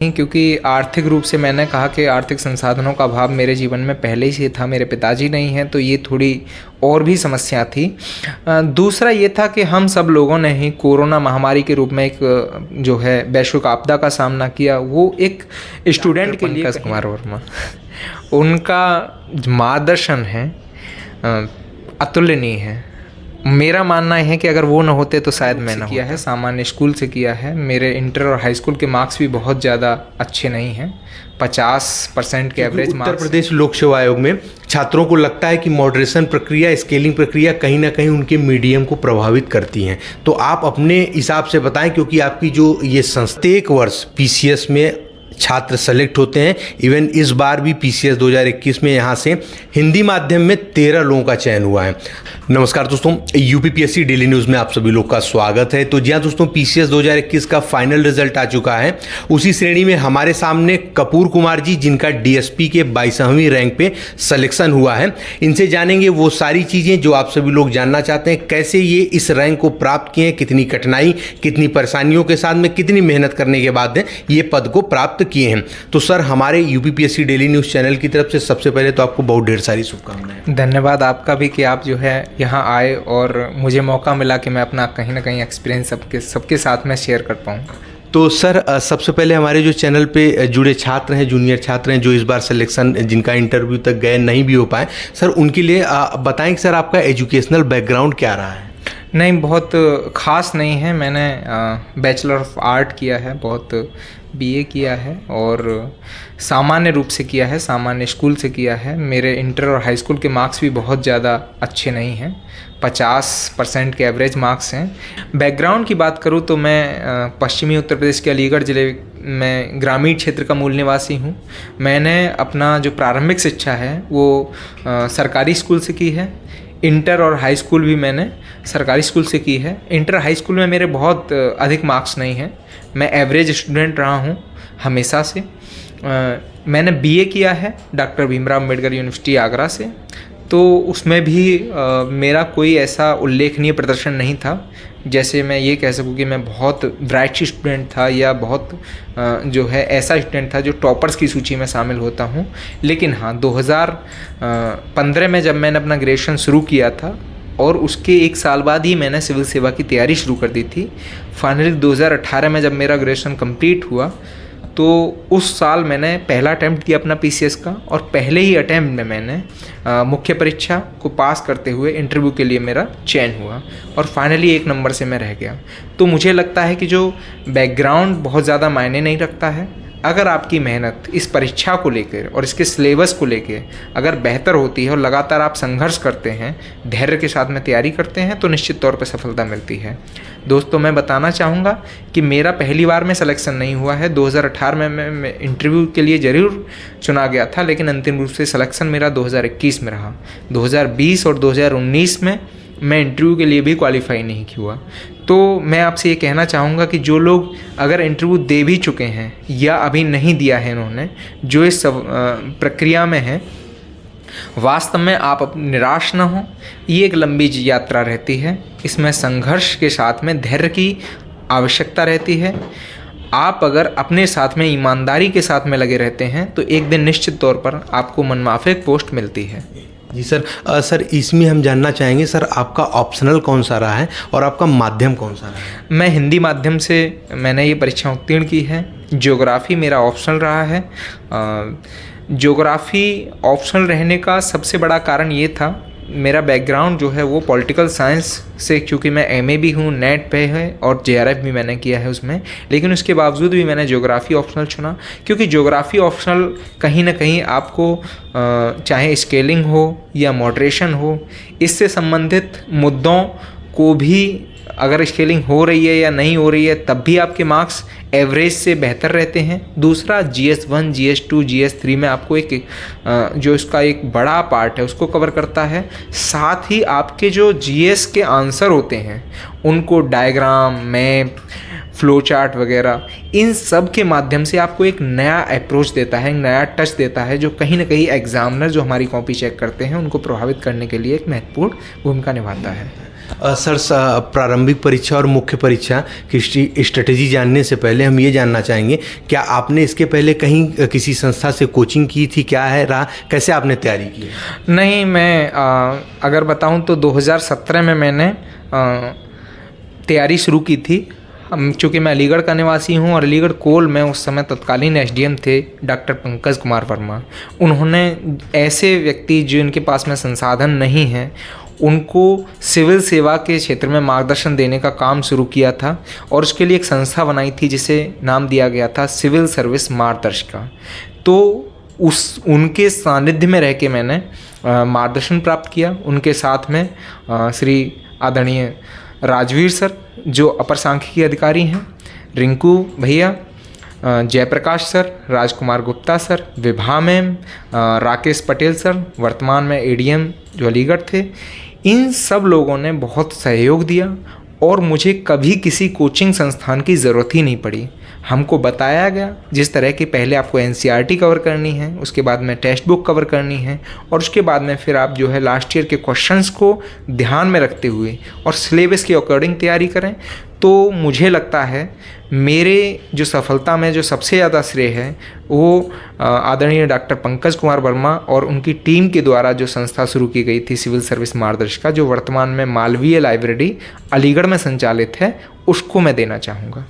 नहीं, क्योंकि आर्थिक रूप से मैंने कहा कि आर्थिक संसाधनों का अभाव मेरे जीवन में पहले से था। मेरे पिताजी नहीं हैं, तो ये थोड़ी और भी समस्या थी। दूसरा ये था कि हम सब लोगों ने ही कोरोना महामारी के रूप में एक जो है वैश्विक आपदा का सामना किया। वो एक स्टूडेंट के लिए पंकज कुमार वर्मा उनका मार्गदर्शन है अतुलनीय है। मेरा मानना है कि अगर वो ना होते तो शायद मैं ना किया है। सामान्य स्कूल से किया है। मेरे इंटर और हाई स्कूल के मार्क्स भी बहुत ज़्यादा अच्छे नहीं हैं, 50% के एवरेज मार्क्स। उत्तर प्रदेश लोक सेवा आयोग में छात्रों को लगता है कि मॉडरेशन प्रक्रिया, स्केलिंग प्रक्रिया कहीं ना कहीं उनके मीडियम को प्रभावित करती हैं। तो आप अपने हिसाब से बताएं, क्योंकि आपकी जो ये प्रत्येक वर्ष पीसीएस में छात्र सेलेक्ट होते हैं। इवन इस बार भी पीसीएस 2021 में यहाँ से हिंदी माध्यम में 13 लोगों का चयन हुआ है। नमस्कार दोस्तों, यूपीपीएससी डेली न्यूज़ में आप सभी लोग का स्वागत है। तो जी हाँ दोस्तों, पीसीएस 2021 का फाइनल रिजल्ट आ चुका है। उसी श्रेणी में हमारे सामने कपूर कुमार जी, जिनका डीएसपी के 22वीं रैंक पे सिलेक्शन हुआ है। इनसे जानेंगे वो सारी चीज़ें जो आप सभी लोग जानना चाहते हैं। कैसे ये इस रैंक को प्राप्त किए, कितनी कठिनाई, कितनी परेशानियों के साथ में, कितनी मेहनत करने के बाद ये पद को प्राप्त किए हैं। तो सर, हमारे यूपीपीएससी डेली न्यूज़ चैनल की तरफ से सबसे पहले तो आपको बहुत ढेर सारी शुभकामनाएं। धन्यवाद आपका भी कि आप जो है यहाँ आए और मुझे मौका मिला कि मैं अपना कहीं ना कहीं एक्सपीरियंस सबके साथ में शेयर कर पाऊँ। तो सर, सबसे पहले हमारे जो चैनल पे जुड़े छात्र हैं, जूनियर छात्र हैं, जो इस बार सिलेक्शन, जिनका इंटरव्यू तक गए नहीं भी हो पाए, सर उनके लिए बताएं कि सर आपका एजुकेशनल बैकग्राउंड क्या रहा है। नहीं, बहुत ख़ास नहीं है। मैंने बैचलर ऑफ आर्ट किया है, बहुत बीए किया है और सामान्य रूप से किया है, सामान्य स्कूल से किया है। मेरे इंटर और हाई स्कूल के मार्क्स भी बहुत ज़्यादा अच्छे नहीं हैं, 50% के एवरेज मार्क्स हैं। बैकग्राउंड की बात करूँ तो मैं पश्चिमी उत्तर प्रदेश के अलीगढ़ ज़िले में ग्रामीण क्षेत्र का मूल निवासी हूँ। मैंने अपना जो प्रारंभिक शिक्षा है वो सरकारी स्कूल से की है। इंटर और हाई स्कूल भी मैंने सरकारी स्कूल से की है। इंटर हाई स्कूल में मेरे बहुत अधिक मार्क्स नहीं हैं। मैं एवरेज स्टूडेंट रहा हूँ हमेशा से। मैंने बीए किया है डॉक्टर भीमराव अम्बेडकर यूनिवर्सिटी आगरा से, तो उसमें भी मेरा कोई ऐसा उल्लेखनीय प्रदर्शन नहीं था जैसे मैं ये कह सकूँ कि मैं बहुत ब्राइट स्टूडेंट था या बहुत जो है ऐसा स्टूडेंट था जो टॉपर्स की सूची में शामिल होता हूँ। लेकिन हाँ, 2015 में जब मैंने अपना ग्रेजुएशन शुरू किया था और उसके 1 साल बाद ही मैंने सिविल सेवा की तैयारी शुरू कर दी थी। फाइनली 2018 में जब मेरा ग्रेजुएशन कंप्लीट हुआ तो उस साल मैंने पहला अटैम्प्ट किया अपना पीसीएस का, और पहले ही अटैम्प्ट में मैंने मुख्य परीक्षा को पास करते हुए इंटरव्यू के लिए मेरा चयन हुआ और फाइनली 1 नंबर से मैं रह गया। तो मुझे लगता है कि जो बैकग्राउंड बहुत ज़्यादा मायने नहीं रखता है। अगर आपकी मेहनत इस परीक्षा को लेकर और इसके सिलेबस को लेकर अगर बेहतर होती है और लगातार आप संघर्ष करते हैं, धैर्य के साथ में तैयारी करते हैं, तो निश्चित तौर पर सफलता मिलती है। दोस्तों, मैं बताना चाहूँगा कि मेरा पहली बार में सिलेक्शन नहीं हुआ है। 2018 में मैं इंटरव्यू के लिए ज़रूर चुना गया था, लेकिन अंतिम रूप से सिलेक्शन मेरा 2021 में रहा। 2020 और 2019 में मैं इंटरव्यू के लिए भी क्वालिफाई नहीं हुआ। तो मैं आपसे ये कहना चाहूँगा कि जो लोग अगर इंटरव्यू दे भी चुके हैं या अभी नहीं दिया है इन्होंने, जो इस प्रक्रिया में है, वास्तव में आप निराश ना हो। ये एक लंबी यात्रा रहती है, इसमें संघर्ष के साथ में धैर्य की आवश्यकता रहती है। आप अगर अपने साथ में ईमानदारी के साथ में लगे रहते हैं तो एक दिन निश्चित तौर पर आपको मनमाफिक पोस्ट मिलती है। जी सर, सर इसमें हम जानना चाहेंगे सर, आपका ऑप्शनल कौन सा रहा है और आपका माध्यम कौन सा रहा है। मैं हिंदी माध्यम से मैंने ये परीक्षा उत्तीर्ण की है। ज्योग्राफी मेरा ऑप्शनल रहा है। ज्योग्राफी ऑप्शनल रहने का सबसे बड़ा कारण ये था, मेरा बैकग्राउंड जो है वो पॉलिटिकल साइंस से, क्योंकि मैं एमए भी हूँ, नेट पे है और जेआरएफ भी मैंने किया है उसमें, लेकिन उसके बावजूद भी मैंने ज्योग्राफी ऑप्शनल चुना, क्योंकि ज्योग्राफी ऑप्शनल कहीं ना कहीं आपको चाहे स्केलिंग हो या मॉडरेशन हो, इससे संबंधित मुद्दों को भी अगर स्केलिंग हो रही है या नहीं हो रही है तब भी आपके मार्क्स एवरेज से बेहतर रहते हैं। दूसरा, GS1, GS2, GS3 में आपको एक जो इसका एक बड़ा पार्ट है उसको कवर करता है। साथ ही आपके जो GS के आंसर होते हैं उनको डायग्राम, मैप, फ्लो चार्ट वगैरह, इन सब के माध्यम से आपको एक नया अप्रोच देता है, एक नया टच देता है, जो कहीं ना कहीं एग्जामिनर जो हमारी कॉपी चेक करते हैं उनको प्रभावित करने के लिए एक महत्वपूर्ण भूमिका निभाता है। सर प्रारंभिक परीक्षा और मुख्य परीक्षा की स्ट्रेटेजी जानने से पहले हम ये जानना चाहेंगे, क्या आपने इसके पहले कहीं किसी संस्था से कोचिंग की थी, क्या है रहा, कैसे आपने तैयारी की? नहीं, मैं अगर बताऊं तो 2017 में मैंने तैयारी शुरू की थी। चूँकि मैं अलीगढ़ का निवासी हूं और अलीगढ़ कोल में उस समय तत्कालीन एसडीएम थे डॉक्टर पंकज कुमार वर्मा। उन्होंने ऐसे व्यक्ति जिनके पास में संसाधन नहीं हैं उनको सिविल सेवा के क्षेत्र में मार्गदर्शन देने का काम शुरू किया था और उसके लिए एक संस्था बनाई थी जिसे नाम दिया गया था सिविल सर्विस मार्गदर्शिका। तो उनके सानिध्य में रह के मैंने मार्गदर्शन प्राप्त किया। उनके साथ में श्री आदरणीय राजवीर सर जो अपर सांख्यिकी अधिकारी हैं, रिंकू भैया, Jayprakash sir, Rajkumar Gupta sir, Vibha ma'am, Rakesh Patel sir, वर्तमान में एडीएम जो अलीगढ़ थे, इन सब लोगों ने बहुत सहयोग दिया और मुझे कभी किसी कोचिंग संस्थान की ज़रूरत ही नहीं पड़ी। हमको बताया गया जिस तरह की पहले आपको एनसीईआरटी कवर करनी है, उसके बाद में टेक्स्ट बुक कवर करनी है और उसके बाद में फिर आप जो है लास्ट ईयर के क्वेश्चंस को ध्यान में रखते हुए और सिलेबस के अकॉर्डिंग तैयारी करें। तो मुझे लगता है मेरे जो सफलता में जो सबसे ज़्यादा श्रेय है वो आदरणीय डॉक्टर पंकज कुमार वर्मा और उनकी टीम के द्वारा जो संस्था शुरू की गई थी सिविल सर्विस मार्गदर्शिका, जो वर्तमान में मालवीय लाइब्रेरी अलीगढ़ में संचालित है, उसको मैं देना चाहूँगा।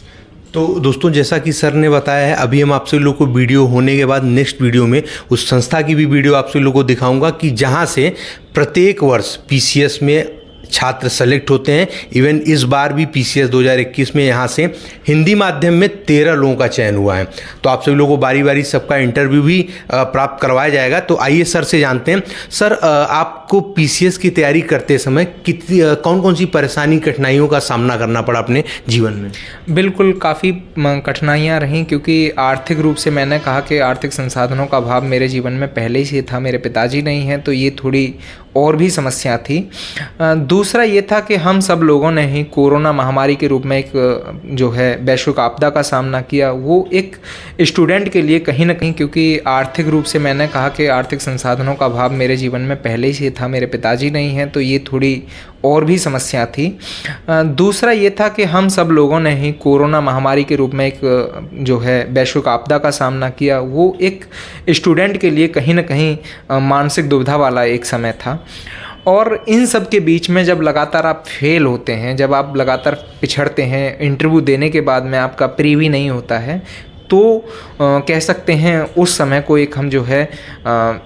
तो दोस्तों, जैसा कि सर ने बताया है, अभी हम आपसे लोगों को वीडियो होने के बाद नेक्स्ट वीडियो में उस संस्था की भी वीडियो आपसे लोगों को दिखाऊंगा कि जहां से प्रत्येक वर्ष पीसीएस में छात्र सेलेक्ट होते हैं। इवन इस बार भी पीसीएस 2021 में यहाँ से हिंदी माध्यम में 13 लोगों का चयन हुआ है। तो आप सभी लोगों को बारी बारी सबका इंटरव्यू भी प्राप्त करवाया जाएगा। तो आइए सर से जानते हैं। सर, आपको पीसीएस की तैयारी करते समय कौन कौन सी परेशानी कठिनाइयों का सामना करना पड़ा अपने जीवन में? बिल्कुल, काफ़ी कठिनाइयाँ रहीं क्योंकि आर्थिक रूप से मैंने कहा कि आर्थिक संसाधनों का अभाव मेरे जीवन में पहले से था। मेरे पिताजी नहीं हैं तो ये थोड़ी और भी समस्या थी। दूसरा ये था कि हम सब लोगों ने ही कोरोना महामारी के रूप में एक जो है वैश्विक आपदा का सामना किया। वो एक स्टूडेंट के लिए कहीं ना कहीं, क्योंकि आर्थिक रूप से मैंने कहा कि आर्थिक संसाधनों का अभाव मेरे जीवन में पहले से था। मेरे पिताजी नहीं हैं तो ये थोड़ी और भी समस्या थी। दूसरा ये था कि हम सब लोगों ने ही कोरोना महामारी के रूप में एक जो है वैश्विक आपदा का सामना किया। वो एक स्टूडेंट के लिए कहीं ना कहीं मानसिक दुविधा वाला एक समय था। और इन सब के बीच में जब लगातार आप फेल होते हैं, जब आप लगातार पिछड़ते हैं, इंटरव्यू देने के बाद में आपका प्रीवी नहीं होता है, तो कह सकते हैं उस समय को एक हम जो है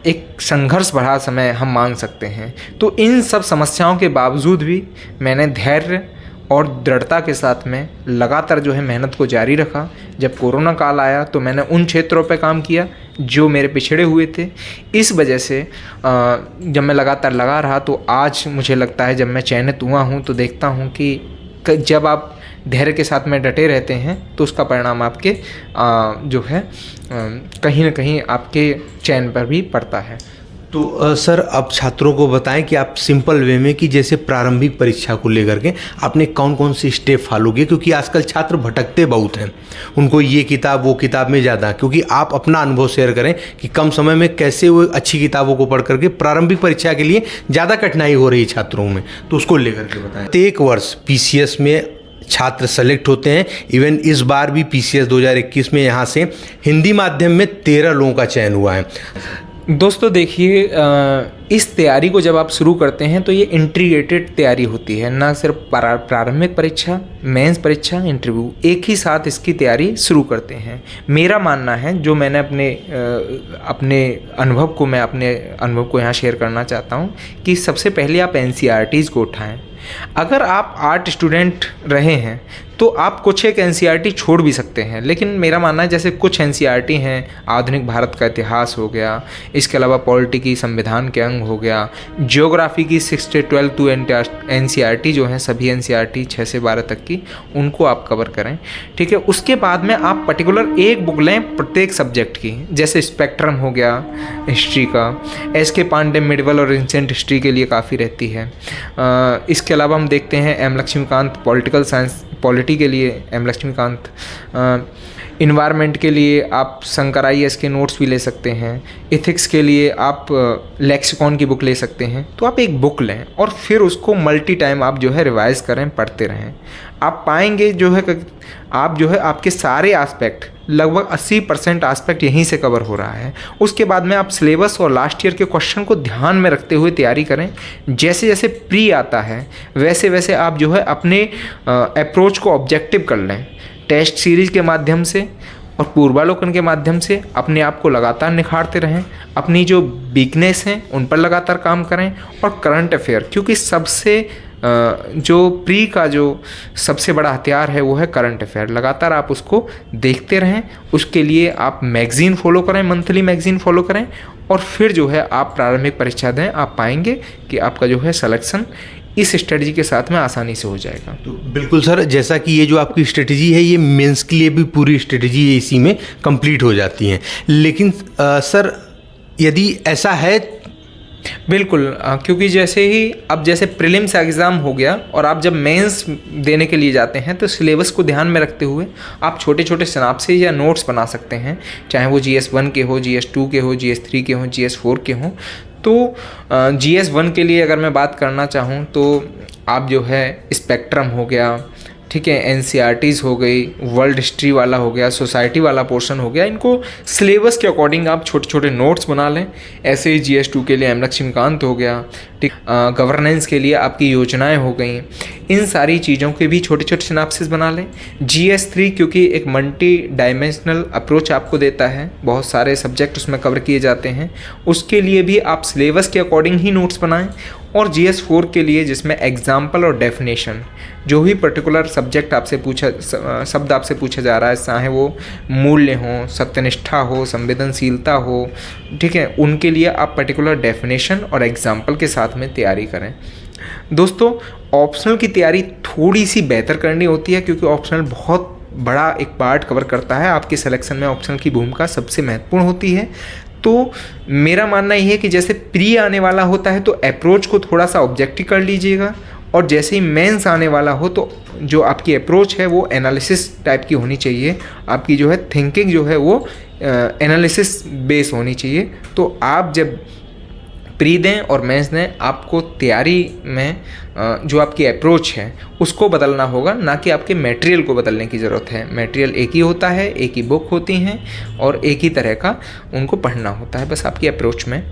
एक संघर्ष भरा समय हम मान सकते हैं। तो इन सब समस्याओं के बावजूद भी मैंने धैर्य और दृढ़ता के साथ में लगातार जो है मेहनत को जारी रखा। जब कोरोना काल आया तो मैंने उन क्षेत्रों पर काम किया जो मेरे पिछड़े हुए थे। इस वजह से जब मैं लगातार लगा रहा तो आज मुझे लगता है जब मैं चयनित हुआ हूँ तो देखता हूँ कि जब आप धैर्य के साथ में डटे रहते हैं तो उसका परिणाम आपके जो है कहीं ना कहीं आपके चयन पर भी पड़ता है। तो सर, अब छात्रों को बताएं कि आप सिंपल वे में कि जैसे प्रारंभिक परीक्षा को लेकर के आपने कौन कौन सी स्टेप फॉलो किए, क्योंकि आजकल छात्र भटकते बहुत हैं, उनको ये किताब वो किताब में ज़्यादा, क्योंकि आप अपना अनुभव शेयर करें कि कम समय में कैसे वो अच्छी किताबों को पढ़ करके प्रारंभिक परीक्षा के लिए ज़्यादा कठिनाई हो रही छात्रों में, तो उसको लेकर के बताएं। प्रत्येक वर्ष पीसीएस में छात्र सेलेक्ट होते हैं। इवन इस बार भी पीसीएस 2021 में यहाँ से हिंदी माध्यम में 13 लोगों का चयन हुआ है। दोस्तों देखिए, इस तैयारी को जब आप शुरू करते हैं तो ये इंटीग्रेटेड तैयारी होती है, ना सिर्फ प्रारंभिक परीक्षा, मेंस परीक्षा, इंटरव्यू, एक ही साथ इसकी तैयारी शुरू करते हैं। मेरा मानना है, जो मैंने अपने अनुभव को यहाँ शेयर करना चाहता हूँ कि सबसे पहले आप एनसीईआरटीज़ को उठाएं। अगर आप आर्ट स्टूडेंट रहे हैं तो आप कुछ एक एनसीईआरटी छोड़ भी सकते हैं, लेकिन मेरा मानना है जैसे कुछ एनसीईआरटी हैं, आधुनिक भारत का इतिहास हो गया, इसके अलावा पॉलिटी की संविधान के अंग हो गया, ज्योग्राफी की 6 से 12 टू एनसीईआरटी जो हैं सभी एनसीईआरटी 6 से 12 तक की, उनको आप कवर करें। ठीक है, उसके बाद में आप पर्टिकुलर एक बुक लें प्रत्येक सब्जेक्ट की, जैसे स्पेक्ट्रम हो गया हिस्ट्री का, एस.के. पांडे मिडिवल और एंशिएंट हिस्ट्री के लिए काफ़ी रहती है। इसके अलावा हम देखते हैं M. Laxmikanth political science polity के लिए, एम. लक्ष्मीकांत। इन्वायरमेंट के लिए आप शंकर IAS के नोट्स भी ले सकते हैं। इथिक्स के लिए आप लेक्सिकॉन की बुक ले सकते हैं। तो आप एक बुक लें और फिर उसको मल्टी टाइम आप जो है रिवाइज करें, पढ़ते रहें। आप पाएंगे जो है आप जो है आपके सारे एस्पेक्ट, लगभग 80% एस्पेक्ट यहीं से कवर हो रहा है। उसके बाद में आप सिलेबस और लास्ट ईयर के क्वेश्चन को ध्यान में रखते हुए तैयारी करें। जैसे जैसे प्री आता है वैसे वैसे आप जो है अपने अप्रोच को ऑब्जेक्टिव कर लें। टेस्ट सीरीज के माध्यम से और पूर्वालोकन के माध्यम से अपने आप को लगातार निखारते रहें। अपनी जो वीकनेस हैं उन पर लगातार काम करें। और करंट अफेयर, क्योंकि सबसे जो प्री का जो सबसे बड़ा हथियार है वो है करंट अफेयर। लगातार आप उसको देखते रहें। उसके लिए आप मैगज़ीन फॉलो करें, मंथली मैगज़ीन फॉलो करें और फिर जो है आप प्रारंभिक परीक्षा दें। आप पाएंगे कि आपका जो है सिलेक्शन इस स्ट्रेटजी के साथ में आसानी से हो जाएगा। तो बिल्कुल सर, जैसा कि ये जो आपकी स्ट्रेटजी है ये मेंस के लिए भी पूरी स्ट्रेटजी इसी में कंप्लीट हो जाती है। लेकिन सर यदि ऐसा है बिल्कुल, क्योंकि जैसे ही अब जैसे प्रीलिम्स एग्ज़ाम हो गया और आप जब मेंस देने के लिए जाते हैं तो सिलेबस को ध्यान में रखते हुए आप छोटे छोटे सिनाप्सिस या नोट्स बना सकते हैं, चाहे वो GS1 के हो, GS2 के हो, GS3 के हो, GS4 के हों। तो GS1 के लिए अगर मैं बात करना चाहूँ तो आप जो है स्पेक्ट्रम हो गया, ठीक है, NCERTs हो गई, वर्ल्ड हिस्ट्री वाला हो गया, सोसाइटी वाला पोर्शन हो गया, इनको सिलेबस के अकॉर्डिंग आप छोटे छोटे नोट्स बना लें। ऐसे ही GS2 के लिए M लक्ष्मीकांत हो गया, ठीक, गवर्नेंस के लिए आपकी योजनाएं हो गई। इन सारी चीज़ों के भी छोटे छोटे सिनाप्सिस बना लें। GS3 क्योंकि एक मल्टी डायमेंशनल अप्रोच आपको देता है, बहुत सारे सब्जेक्ट उसमें कवर किए जाते हैं, उसके लिए भी आप सिलेबस के अकॉर्डिंग ही नोट्स बनाएं। और GS4 के लिए जिसमें एग्जाम्पल और डेफिनेशन, जो भी पर्टिकुलर सब्जेक्ट आपसे शब्द आपसे पूछा जा रहा है, चाहे वो मूल्य हो, सत्यनिष्ठा हो, संवेदनशीलता हो, ठीक है, उनके लिए आप पर्टिकुलर डेफिनेशन और एग्जाम्पल के साथ में तैयारी करें। दोस्तों, ऑप्शनल की तैयारी थोड़ी सी बेहतर करनी होती है क्योंकि ऑप्शनल बहुत बड़ा एक पार्ट कवर करता है। आपके सिलेक्शन में ऑप्शनल की भूमिका सबसे महत्वपूर्ण होती है। तो मेरा मानना ये है कि जैसे प्री आने वाला होता है तो अप्रोच को थोड़ा सा ऑब्जेक्टिव कर लीजिएगा, और जैसे ही मेंस आने वाला हो तो जो आपकी अप्रोच है वो एनालिसिस टाइप की होनी चाहिए। आपकी जो है थिंकिंग जो है वो एनालिसिस बेस होनी चाहिए। तो आप जब प्री दें और मेंस दें, आपको तैयारी में जो आपकी अप्रोच है उसको बदलना होगा, ना कि आपके मटेरियल को बदलने की ज़रूरत है। मटेरियल एक ही होता है, एक ही बुक होती हैं और एक ही तरह का उनको पढ़ना होता है, बस आपकी अप्रोच में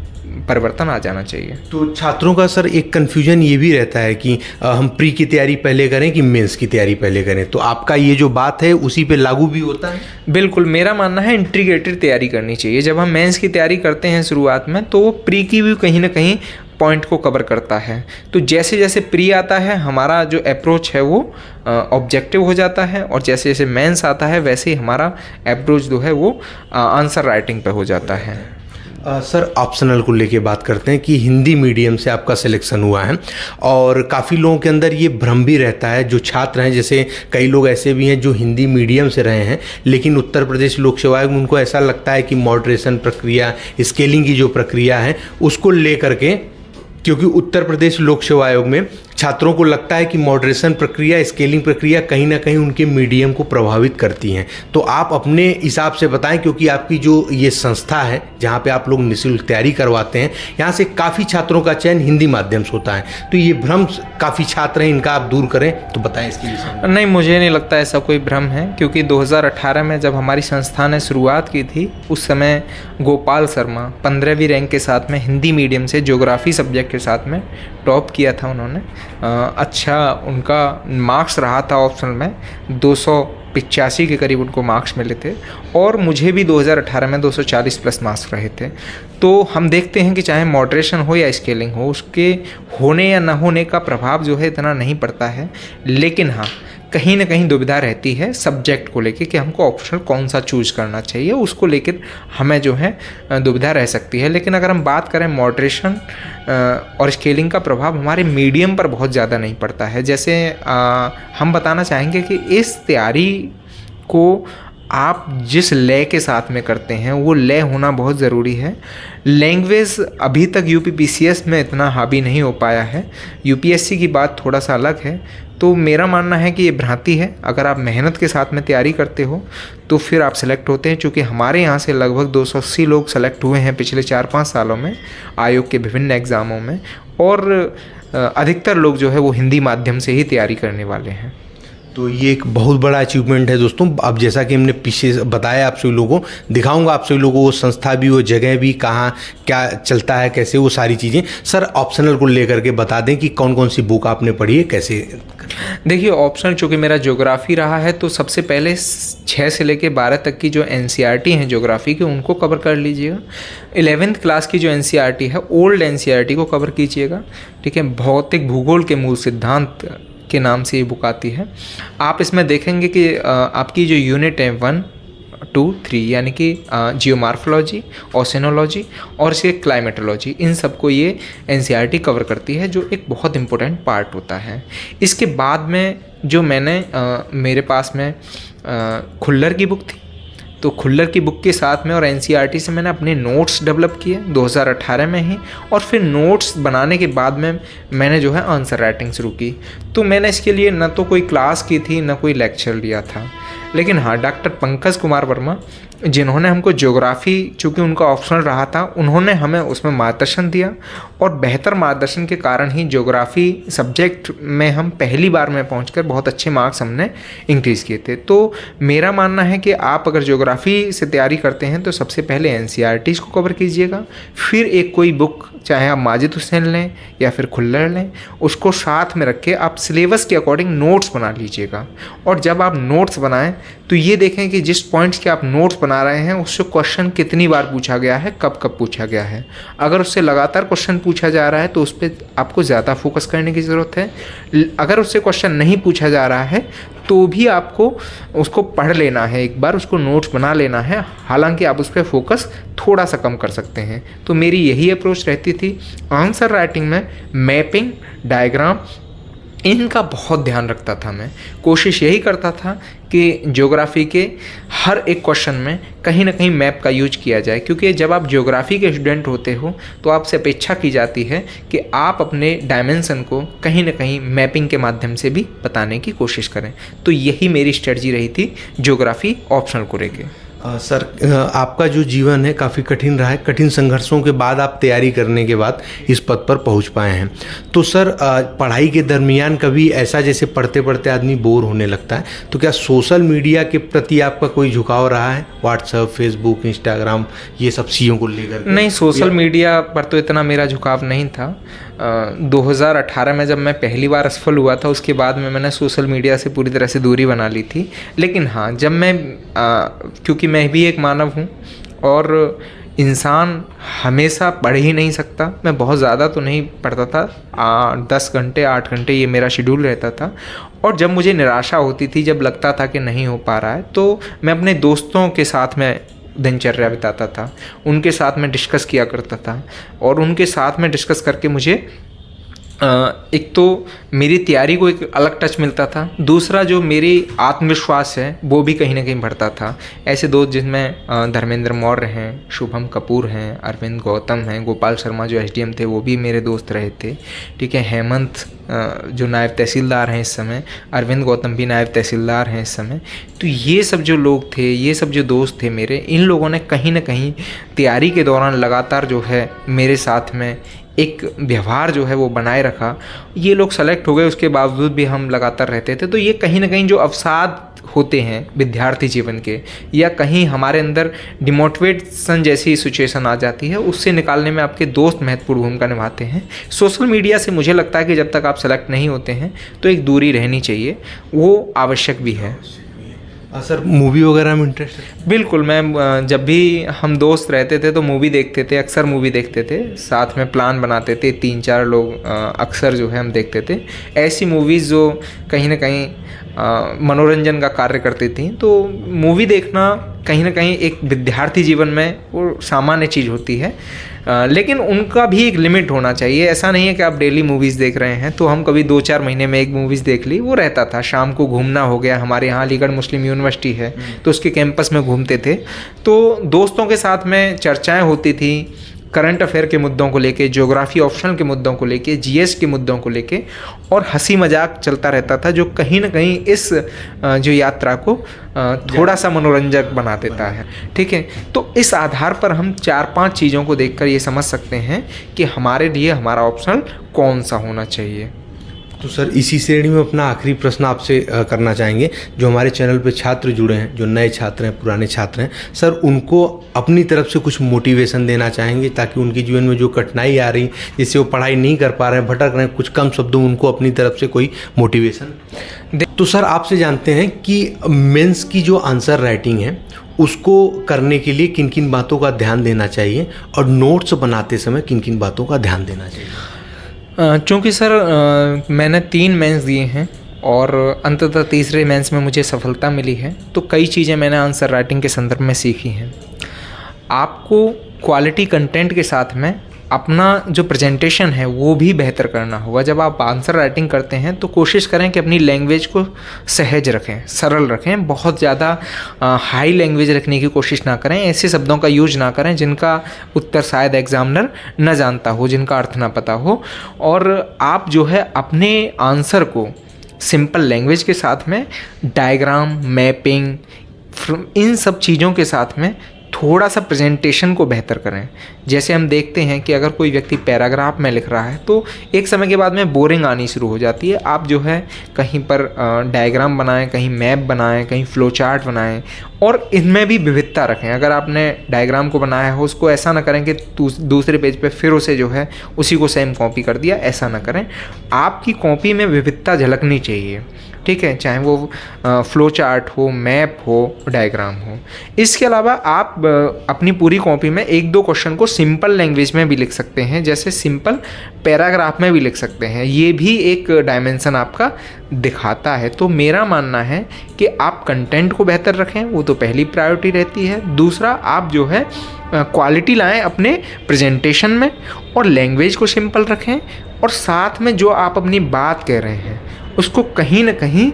परिवर्तन आ जाना चाहिए। तो छात्रों का सर एक कन्फ्यूजन ये भी रहता है कि हम प्री की तैयारी पहले करें कि मेंस की तैयारी पहले करें, तो आपका ये जो बात है उसी पे लागू भी होता है? बिल्कुल, मेरा मानना है इंटीग्रेटेड तैयारी करनी चाहिए। जब हम मेंस की तैयारी करते हैं शुरुआत में तो वो प्री की भी कहीं ना कहीं पॉइंट को कवर करता है। तो जैसे जैसे प्री आता है हमारा जो अप्रोच है वो ऑब्जेक्टिव हो जाता है, और जैसे जैसे मेंस आता है वैसे ही हमारा अप्रोच जो है वो आंसर राइटिंग पे हो जाता है। सर ऑप्शनल को लेके बात करते हैं कि हिंदी मीडियम से आपका सिलेक्शन हुआ है, और काफ़ी लोगों के अंदर ये भ्रम भी रहता है, जो छात्र हैं, जैसे कई लोग ऐसे भी हैं जो हिंदी मीडियम से रहे हैं लेकिन उत्तर प्रदेश लोक सेवा आयोग, उनको ऐसा लगता है कि मॉडरेशन प्रक्रिया, स्केलिंग की जो प्रक्रिया है उसको लेकर के, क्योंकि उत्तर प्रदेश लोक सेवा आयोग में छात्रों को लगता है कि मॉडरेशन प्रक्रिया, स्केलिंग प्रक्रिया कहीं ना कहीं उनके मीडियम को प्रभावित करती हैं। तो आप अपने हिसाब से बताएं, क्योंकि आपकी जो ये संस्था है जहाँ पे आप लोग निःशुल्क तैयारी करवाते हैं, यहाँ से काफ़ी छात्रों का चयन हिंदी माध्यम से होता है, तो ये भ्रम काफ़ी छात्र हैं, इनका आप दूर करें तो बताएं इसके विषय में। नहीं, मुझे नहीं लगता ऐसा कोई भ्रम है, क्योंकि 2018 में जब हमारी संस्था ने शुरुआत की थी उस समय गोपाल शर्मा 15वीं रैंक के साथ में हिंदी मीडियम से ज्योग्राफी सब्जेक्ट के साथ में टॉप किया था उन्होंने। अच्छा उनका मार्क्स रहा था ऑप्शनल में 285 के करीब उनको मार्क्स मिले थे, और मुझे भी 2018 में 240 प्लस मार्क्स रहे थे। तो हम देखते हैं कि चाहे मॉडरेशन हो या स्केलिंग हो, उसके होने या न होने का प्रभाव जो है इतना नहीं पड़ता है, लेकिन हाँ कहीं ना कहीं दुविधा रहती है सब्जेक्ट को लेके कि हमको ऑप्शनल कौन सा चूज करना चाहिए, उसको लेकर हमें जो है दुविधा रह सकती है। लेकिन अगर हम बात करें मॉडरेशन और स्केलिंग का प्रभाव हमारे मीडियम पर बहुत ज़्यादा नहीं पड़ता है। जैसे हम बताना चाहेंगे कि इस तैयारी को आप जिस लय के साथ में करते हैं वो लय होना बहुत ज़रूरी है। लैंग्वेज अभी तक UPPCS में इतना हावी नहीं हो पाया है, UPSC की बात थोड़ा सा अलग है। तो मेरा मानना है कि ये भ्रांति है। अगर आप मेहनत के साथ में तैयारी करते हो तो फिर आप सेलेक्ट होते हैं, क्योंकि हमारे यहाँ से लगभग 280 लोग सेलेक्ट हुए हैं पिछले 4-5 सालों में आयोग के विभिन्न एग्ज़ामों में, और अधिकतर लोग जो है वो हिंदी माध्यम से ही तैयारी करने वाले हैं। तो ये एक बहुत बड़ा अचीवमेंट है दोस्तों। अब जैसा कि हमने पीछे बताया आप सभी लोगों को, दिखाऊंगा आप सभी लोगों को वो संस्था भी, वो जगह भी, कहाँ क्या चलता है, कैसे, वो सारी चीज़ें। सर ऑप्शनल को लेकर के बता दें कि कौन कौन सी बुक आपने पढ़ी है, कैसे। देखिए ऑप्शनल चूँकि मेरा ज्योग्राफी रहा है, तो सबसे पहले 6 से लेकर 12 तक की जो NCERT हैं ज्योग्राफी की, उनको कवर कर लीजिएगा। 11th क्लास की जो NCERT है, ओल्ड NCERT को कवर कीजिएगा, ठीक है। भौतिक भूगोल के मूल सिद्धांत के नाम से ये बुक आती है। आप इसमें देखेंगे कि आपकी जो यूनिट है 1, 2, 3 यानी कि जियोमार्फोलॉजी, ओसेनोलॉजी और इसके क्लाइमेटोलॉजी, इन सबको ये NCERT कवर करती है, जो एक बहुत इम्पोर्टेंट पार्ट होता है। इसके बाद में जो मैंने मेरे पास में खुल्लर की बुक थी, तो खुल्लर की बुक के साथ में और NCERT से मैंने अपने नोट्स डेवलप किए 2018 में ही, और फिर नोट्स बनाने के बाद में मैंने जो है आंसर राइटिंग शुरू की। तो मैंने इसके लिए न तो कोई क्लास की थी, न कोई लेक्चर लिया था, लेकिन हाँ डॉक्टर पंकज कुमार वर्मा, जिन्होंने हमको ज्योग्राफी, चूँकि उनका ऑप्शनल रहा था, उन्होंने हमें उसमें मार्गदर्शन दिया, और बेहतर मार्गदर्शन के कारण ही ज्योग्राफी सब्जेक्ट में हम पहली बार में पहुंचकर बहुत अच्छे मार्क्स हमने इंक्रीज़ किए थे। तो मेरा मानना है कि आप अगर ज्योग्राफी से तैयारी करते हैं तो सबसे पहले NCERT को कवर कीजिएगा, फिर एक कोई बुक, चाहे आप माजिद हुसैन लें या फिर खुल्लर लें, उसको साथ में रख के आप सिलेबस के अकॉर्डिंग नोट्स बना लीजिएगा। और जब आप नोट्स बनाएं तो ये देखें कि जिस पॉइंट्स के आप नोट्स बना रहे हैं उससे क्वेश्चन कितनी बार पूछा गया है, कब कब पूछा गया है। अगर उससे लगातार क्वेश्चन पूछा जा रहा है तो उस पर आपको ज़्यादा फोकस करने की ज़रूरत है। अगर उससे क्वेश्चन नहीं पूछा जा रहा है तो भी आपको उसको पढ़ लेना है, एक बार उसको नोट्स बना लेना है, हालांकि आप उस पर फोकस थोड़ा सा कम कर सकते हैं। तो मेरी यही अप्रोच रहती थी। आंसर राइटिंग में मैपिंग, डायग्राम, इनका बहुत ध्यान रखता था। मैं कोशिश यही करता था कि ज्योग्राफी के हर एक क्वेश्चन में कहीं ना कहीं मैप का यूज किया जाए, क्योंकि जब आप ज्योग्राफी के स्टूडेंट होते हो तो आपसे अपेक्षा की जाती है कि आप अपने डायमेंशन को कहीं ना कहीं मैपिंग के माध्यम से भी बताने की कोशिश करें। तो यही मेरी स्ट्रेटजी रही थी ज्योग्राफी ऑप्शनल को लेकर। सर आपका जो जीवन है काफ़ी कठिन रहा है, कठिन संघर्षों के बाद आप तैयारी करने के बाद इस पद पर पहुंच पाए हैं। तो सर पढ़ाई के दरमियान कभी ऐसा जैसे पढ़ते पढ़ते आदमी बोर होने लगता है, तो क्या सोशल मीडिया के प्रति आपका कोई झुकाव रहा है? व्हाट्सएप, फेसबुक, इंस्टाग्राम, ये सब चीज़ों को लेकर? नहीं, सोशल मीडिया पर तो इतना मेरा झुकाव नहीं था। 2018 में जब मैं पहली बार असफल हुआ था, उसके बाद में मैंने सोशल मीडिया से पूरी तरह से दूरी बना ली थी। लेकिन हाँ, जब मैं क्योंकि मैं भी एक मानव हूँ और इंसान हमेशा पढ़ ही नहीं सकता, मैं बहुत ज़्यादा तो नहीं पढ़ता था, 10 घंटे 8 घंटे ये मेरा शेड्यूल रहता था। और जब मुझे निराशा होती थी, जब लगता था कि नहीं हो पा रहा है, तो मैं अपने दोस्तों के साथ में दिनचर्या बिताता था, उनके साथ में डिस्कस किया करता था, और उनके साथ में डिस्कस करके मुझे एक तो मेरी तैयारी को एक अलग टच मिलता था, दूसरा जो मेरी आत्मविश्वास है वो भी कहीं ना कहीं बढ़ता था। ऐसे दोस्त जिनमें धर्मेंद्र मौर्य हैं, शुभम कपूर हैं, अरविंद गौतम हैं, गोपाल शर्मा जो SDM थे वो भी मेरे दोस्त रहे थे, ठीक है। हेमंत जो नायब तहसीलदार हैं इस समय, अरविंद गौतम भी नायब तहसीलदार हैं इस समय। तो ये सब जो लोग थे, ये सब जो दोस्त थे मेरे, इन लोगों ने कहीं ना कहीं तैयारी के दौरान लगातार जो है मेरे साथ में एक व्यवहार जो है वो बनाए रखा। ये लोग सेलेक्ट हो गए, उसके बावजूद भी हम लगातार रहते थे। तो ये कहीं ना कहीं जो अवसाद होते हैं विद्यार्थी जीवन के, या कहीं हमारे अंदर डिमोटिवेशन जैसी सिचुएशन आ जाती है, उससे निकालने में आपके दोस्त महत्वपूर्ण भूमिका निभाते हैं। सोशल मीडिया से मुझे लगता है कि जब तक आप सेलेक्ट नहीं होते हैं तो एक दूरी रहनी चाहिए, वो आवश्यक भी है। सर मूवी वगैरह में इंटरेस्ट है? बिल्कुल, मैं जब भी हम दोस्त रहते थे तो मूवी देखते थे, अक्सर मूवी देखते थे, साथ में प्लान बनाते थे, 3-4 लोग अक्सर जो है हम देखते थे। ऐसी मूवीज़ जो कहीं ना कहीं मनोरंजन का कार्य करती थी। तो मूवी देखना कहीं ना कहीं एक विद्यार्थी जीवन में वो सामान्य चीज़ होती है, लेकिन उनका भी एक लिमिट होना चाहिए। ऐसा नहीं है कि आप डेली मूवीज़ देख रहे हैं। तो हम कभी 2-4 महीने में एक मूवीज़ देख ली, वो रहता था। शाम को घूमना हो गया, हमारे यहाँ अलीगढ़ मुस्लिम यूनिवर्सिटी है तो उसके कैंपस में घूमते थे, तो दोस्तों के साथ में चर्चाएं होती थी, करंट अफेयर के मुद्दों को लेके, ज्योग्राफी ऑप्शनल के मुद्दों को लेके, जीएस के मुद्दों को लेके और हंसी मजाक चलता रहता था, जो कहीं ना कहीं इस जो यात्रा को थोड़ा सा मनोरंजक बना देता है। ठीक है, तो इस आधार पर हम 4-5 चीज़ों को देखकर ये समझ सकते हैं कि हमारे लिए हमारा ऑप्शनल कौन सा होना चाहिए। तो सर इसी श्रेणी में अपना आखिरी प्रश्न आपसे करना चाहेंगे। जो हमारे चैनल पे छात्र जुड़े हैं, जो नए छात्र हैं, पुराने छात्र हैं, सर उनको अपनी तरफ से कुछ मोटिवेशन देना चाहेंगे ताकि उनके जीवन में जो कठिनाई आ रही, जिससे वो पढ़ाई नहीं कर पा रहे हैं, भटक रहे हैं, कुछ कम शब्दों में उनको अपनी तरफ से कोई मोटिवेशन। तो सर आपसे जानते हैं कि मेंस की जो आंसर राइटिंग है उसको करने के लिए किन किन बातों का ध्यान देना चाहिए और नोट्स बनाते समय किन किन बातों का ध्यान देना चाहिए? चूँकि सर मैंने 3 मेंस दिए हैं और अंततः तीसरे मेंस में मुझे सफलता मिली है, तो कई चीज़ें मैंने आंसर राइटिंग के संदर्भ में सीखी हैं। आपको क्वालिटी कंटेंट के साथ में अपना जो प्रेजेंटेशन है वो भी बेहतर करना होगा। जब आप आंसर राइटिंग करते हैं तो कोशिश करें कि अपनी लैंग्वेज को सहज रखें, सरल रखें, बहुत ज़्यादा हाई लैंग्वेज रखने की कोशिश ना करें, ऐसे शब्दों का यूज ना करें जिनका उत्तर शायद एग्जामिनर न जानता हो, जिनका अर्थ ना पता हो। और आप जो है अपने आंसर को सिंपल लैंग्वेज के साथ में डायग्राम, मैपिंग, इन सब चीज़ों के साथ में थोड़ा सा प्रेजेंटेशन को बेहतर करें। जैसे हम देखते हैं कि अगर कोई व्यक्ति पैराग्राफ में लिख रहा है तो एक समय के बाद में बोरिंग आनी शुरू हो जाती है। आप जो है कहीं पर डायग्राम बनाएं, कहीं मैप बनाएं, कहीं फ्लो चार्ट बनाएं और इनमें भी विविधता रखें। अगर आपने डायग्राम को बनाया हो उसको ऐसा ना करें कि दूसरे पेज पे फिर उसे जो है उसी को सेम कॉपी कर दिया, ऐसा ना करें। आपकी कॉपी में विविधता झलकनी चाहिए। ठीक है, चाहे वो फ्लो चार्ट हो, मैप हो, डायग्राम हो। इसके अलावा आप अपनी पूरी कॉपी में 1-2 क्वेश्चन को सिंपल लैंग्वेज में भी लिख सकते हैं, जैसे सिंपल पैराग्राफ में भी लिख सकते हैं। ये भी एक डायमेंशन आपका दिखाता है। तो मेरा मानना है कि आप कंटेंट को बेहतर रखें, वो तो पहली प्रायोरिटी रहती है। दूसरा, आप जो है क्वालिटी लाएं अपने प्रेजेंटेशन में और लैंग्वेज को सिंपल रखें, और साथ में जो आप अपनी बात कह रहे हैं उसको कहीं ना कहीं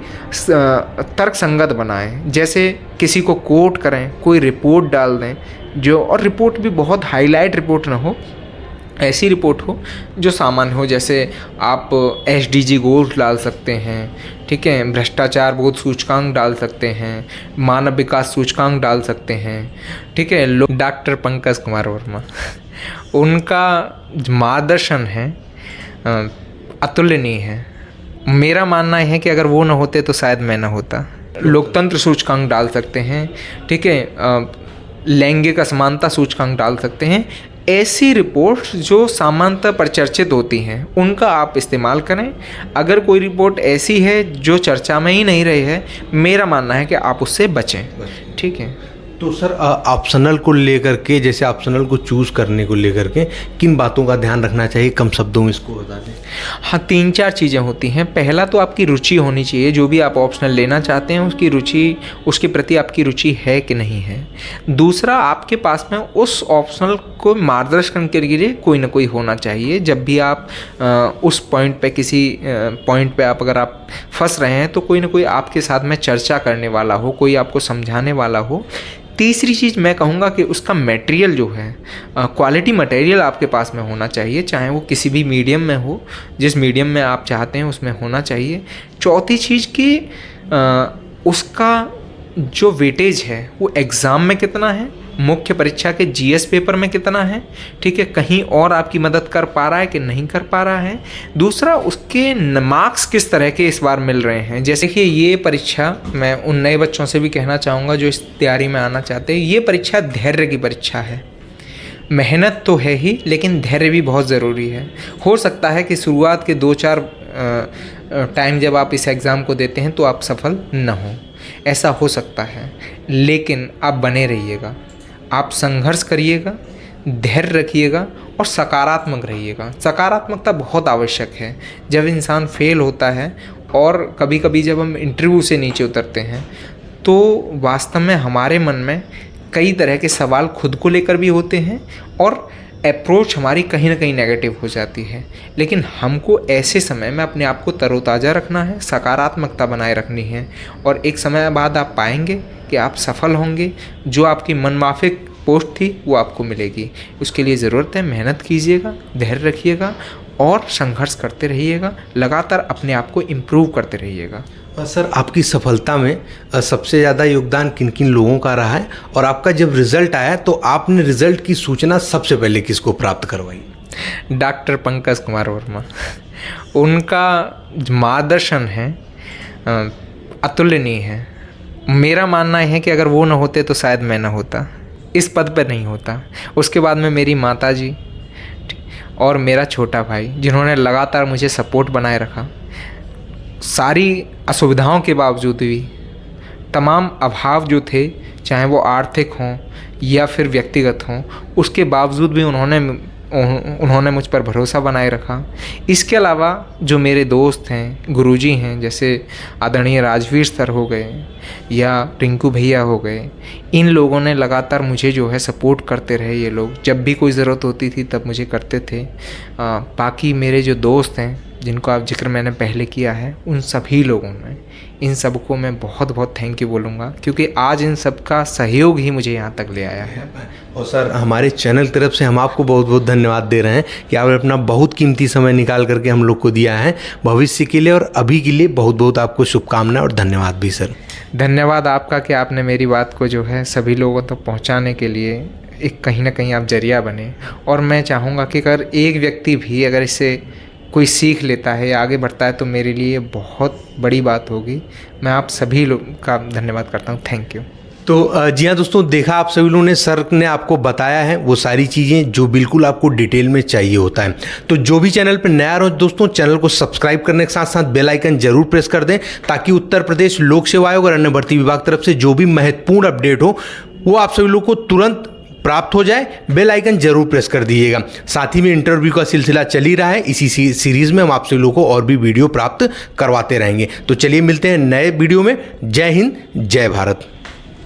तर्क संगत बनाएं। जैसे किसी को कोट करें, कोई रिपोर्ट डाल दें जो, और रिपोर्ट भी बहुत हाईलाइट रिपोर्ट ना हो, ऐसी रिपोर्ट हो जो सामान्य हो। जैसे आप SDG गोल्स डाल सकते हैं, ठीक है, भ्रष्टाचार बोध सूचकांक डाल सकते हैं, मानव विकास सूचकांक डाल सकते हैं। ठीक है, डॉक्टर पंकज कुमार वर्मा उनका मार्गदर्शन है अतुलनीय है। मेरा मानना है कि अगर वो ना होते तो शायद मैं ना होता। लोकतंत्र सूचकांक डाल सकते हैं, ठीक है, लैंगिक असमानता सूचकांक डाल सकते हैं। ऐसी रिपोर्ट्स जो सामान्यतः प्रचर्चित होती हैं उनका आप इस्तेमाल करें। अगर कोई रिपोर्ट ऐसी है जो चर्चा में ही नहीं रही है, मेरा मानना है कि आप उससे बचें। ठीक है। तो सर ऑप्शनल को लेकर के, जैसे ऑप्शनल को चूज़ करने को लेकर के किन बातों का ध्यान रखना चाहिए, कम शब्दों में इसको बता दें। हाँ, 3-4 चीज़ें होती हैं। पहला तो आपकी रुचि होनी चाहिए, जो भी आप ऑप्शनल लेना चाहते हैं उसकी रुचि, उसके प्रति आपकी रुचि है कि नहीं है। दूसरा, आपके पास में उस ऑप्शनल को मार्गदर्शन के लिए कोई ना कोई होना चाहिए। जब भी आप उस पॉइंट पे, किसी पॉइंट पे आप अगर आप फंस रहे हैं तो कोई ना कोई आपके साथ में चर्चा करने वाला हो, कोई आपको समझाने वाला हो। तीसरी चीज़ मैं कहूँगा कि उसका मटेरियल जो है, क्वालिटी मटेरियल आपके पास में होना चाहिए, चाहे वो किसी भी मीडियम में हो, जिस मीडियम में आप चाहते हैं उसमें होना चाहिए। चौथी चीज़ कि उसका जो वेटेज है वो एग्ज़ाम में कितना है, मुख्य परीक्षा के GS पेपर में कितना है, ठीक है, कहीं और आपकी मदद कर पा रहा है कि नहीं कर पा रहा है। दूसरा, उसके मार्क्स किस तरह के इस बार मिल रहे हैं। जैसे कि ये परीक्षा, मैं उन नए बच्चों से भी कहना चाहूँगा जो इस तैयारी में आना चाहते हैं, ये परीक्षा धैर्य की परीक्षा है। मेहनत तो है ही, लेकिन धैर्य भी बहुत ज़रूरी है। हो सकता है कि शुरुआत के 2-4 टाइम जब आप इस एग्ज़ाम को देते हैं तो आप सफल न हो, ऐसा हो सकता है, लेकिन आप बने रहिएगा, आप संघर्ष करिएगा, धैर्य रखिएगा और सकारात्मक रहिएगा। सकारात्मकता बहुत आवश्यक है। जब इंसान फेल होता है और कभी कभी जब हम इंटरव्यू से नीचे उतरते हैं तो वास्तव में हमारे मन में कई तरह के सवाल खुद को लेकर भी होते हैं और अप्रोच हमारी कहीं ना कहीं नेगेटिव हो जाती है। लेकिन हमको ऐसे समय में अपने आप को तरोताज़ा रखना है, सकारात्मकता बनाए रखनी है, और एक समय बाद आप पाएंगे कि आप सफल होंगे। जो आपकी मनमाफिक पोस्ट थी वो आपको मिलेगी। उसके लिए ज़रूरत है मेहनत कीजिएगा, धैर्य रखिएगा और संघर्ष करते रहिएगा, लगातार अपने आप को इम्प्रूव करते रहिएगा। सर, आपकी सफलता में सबसे ज़्यादा योगदान किन किन लोगों का रहा है, और आपका जब रिज़ल्ट आया तो आपने रिज़ल्ट की सूचना सबसे पहले किसको प्राप्त करवाई? डॉक्टर पंकज कुमार वर्मा। उनका मार्गदर्शन है अतुलनीय है। मेरा मानना है कि अगर वो न होते तो शायद मैं ना होता, इस पद पर नहीं होता। उसके बाद में मेरी माताजी और मेरा छोटा भाई, जिन्होंने लगातार मुझे सपोर्ट बनाए रखा, सारी असुविधाओं के बावजूद भी, तमाम अभाव जो थे, चाहे वो आर्थिक हों या फिर व्यक्तिगत हों, उसके बावजूद भी उन्होंने मुझ पर भरोसा बनाए रखा। इसके अलावा जो मेरे दोस्त हैं, गुरुजी हैं, जैसे आदरणीय राजवीर सर हो गए या रिंकू भैया हो गए, इन लोगों ने लगातार मुझे जो है सपोर्ट करते रहे। ये लोग जब भी कोई ज़रूरत होती थी तब मुझे करते थे। बाकी मेरे जो दोस्त हैं जिनको आप जिक्र मैंने पहले किया है, उन सभी लोगों ने, इन सबको मैं बहुत बहुत थैंक यू बोलूँगा, क्योंकि आज इन सब का सहयोग ही मुझे यहाँ तक ले आया है। और सर, हमारे चैनल की तरफ से हम आपको बहुत बहुत धन्यवाद दे रहे हैं कि आपने अपना बहुत कीमती समय निकाल करके हम लोग को दिया है। भविष्य के लिए और अभी के लिए बहुत बहुत आपको शुभकामनाएं और धन्यवाद भी सर। धन्यवाद आपका कि आपने मेरी बात को जो है सभी लोगों तक पहुँचाने के लिए एक कहीं ना कहीं आप जरिया बने। और मैं चाहूँगा कि अगर एक व्यक्ति भी अगर इससे कोई सीख लेता है या आगे बढ़ता है तो मेरे लिए बहुत बड़ी बात होगी। मैं आप सभी लोग का धन्यवाद करता हूँ। Thank you. तो जी हाँ दोस्तों, देखा आप सभी लोगों ने, सर ने आपको बताया है वो सारी चीज़ें जो बिल्कुल आपको डिटेल में चाहिए होता है। तो जो भी चैनल पर नया रहो दोस्तों, चैनल को सब्सक्राइब करने के साथ साथ बेल आइकन जरूर प्रेस कर दें, ताकि उत्तर प्रदेश लोक सेवा आयोग और अन्य भर्ती विभाग तरफ से जो भी महत्वपूर्ण अपडेट हो वो आप सभी लोग को तुरंत प्राप्त हो जाए। बेल आइकन जरूर प्रेस कर दीजिएगा। साथ ही में इंटरव्यू का सिलसिला चल ही रहा है, इसी सीरीज में हम आप सभी लोगों को और भी वीडियो प्राप्त करवाते रहेंगे। तो चलिए मिलते हैं नए वीडियो में। जय हिंद, जय भारत।